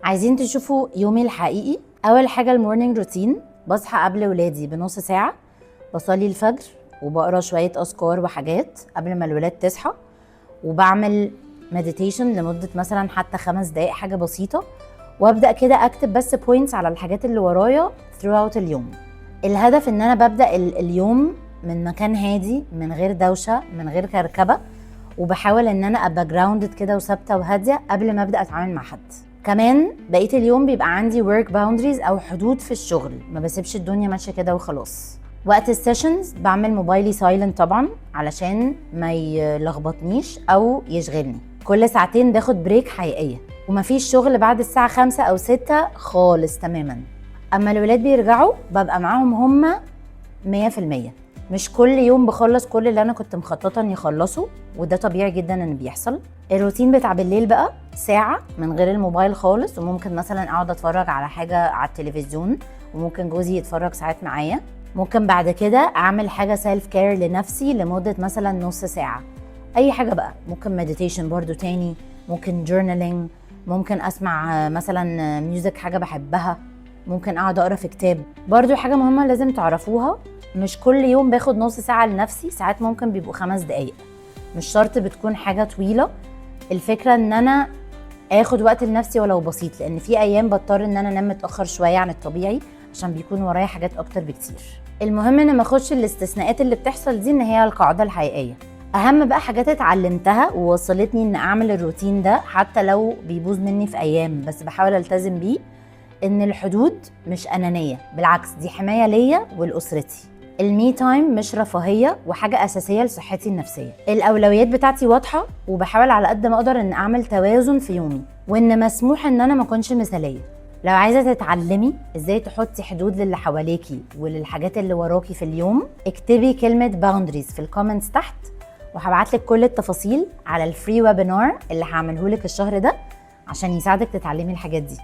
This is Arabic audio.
عايزين تشوفوا يومي الحقيقي؟ اول حاجه المورنينج روتين، بصحى قبل ولادي بنص ساعه، بصلي الفجر وبقرا شويه اذكار وحاجات قبل ما الولاد تصحى، وبعمل مديتيشن لمده مثلا حتى 5 دقائق، حاجه بسيطه، وابدا كده اكتب بس بوينتس على الحاجات اللي ورايا throughout اليوم. الهدف ان انا ببدا اليوم من مكان هادي، من غير دوشه، من غير كركبه، وبحاول ان انا ابقى جراوندد كده وثابته وهاديه قبل ما ابدا اتعامل مع حد. كمان بقيه اليوم بيبقى عندي work boundaries او حدود في الشغل، ما بسيبش الدنيا ماشيه كده وخلاص. وقت السيشنز بعمل موبايلي سايلنت طبعا علشان ما يلخبطنيش او يشغلني. كل ساعتين باخد بريك حقيقيه، ومفيش شغل بعد الساعه 5 أو 6 خالص تماما. اما الولاد بيرجعوا ببقى معاهم هما 100%. مش كل يوم بخلص كل اللي انا كنت مخططه اني اخلصه، وده طبيعي جدا ان بيحصل. الروتين بتاع بالليل بقى ساعه من غير الموبايل خالص، وممكن مثلا اقعد اتفرج على حاجه على التلفزيون، وممكن جوزي يتفرج ساعات معايا. ممكن بعد كده اعمل حاجه سيلف كير لنفسي لمده مثلا نص ساعه، اي حاجه بقى. ممكن مديتيشن برضو تاني، ممكن جورنالينج، ممكن اسمع مثلا ميوزك حاجه بحبها، ممكن اقعد اقرا في كتاب. برضو حاجه مهمه لازم تعرفوها، مش كل يوم باخد نص ساعه لنفسي، ساعات ممكن بيبقوا 5 دقايق، مش شرط بتكون حاجه طويله. الفكره ان انا اخد وقت لنفسي ولو بسيط، لان في ايام بضطر ان انا انام متاخر شويه عن الطبيعي عشان بيكون ورايا حاجات اكتر بكتير. المهم ان ما اخدش الاستثناءات اللي بتحصل دي ان هي القاعده الحقيقيه. اهم بقى حاجات اتعلمتها ووصلتني ان اعمل الروتين ده حتى لو بيبوظ مني في ايام، بس بحاول التزم بيه، ان الحدود مش انانيه، بالعكس دي حمايه ليا ولاسرتي. المي تايم مش رفاهيه، وحاجه اساسيه لصحتي النفسيه. الاولويات بتاعتي واضحه، وبحاول على قد ما اقدر ان اعمل توازن في يومي، وان مسموح ان انا ما اكونش مثاليه. لو عايزه تتعلمي ازاي تحطي حدود للي حواليكي وللحاجات اللي وراكي في اليوم، اكتبي كلمه باوندريز في الكومنتس تحت، وهبعتلك كل التفاصيل على الفري ويبينار اللي هعمله لك الشهر ده عشان يساعدك تتعلمي الحاجات دي.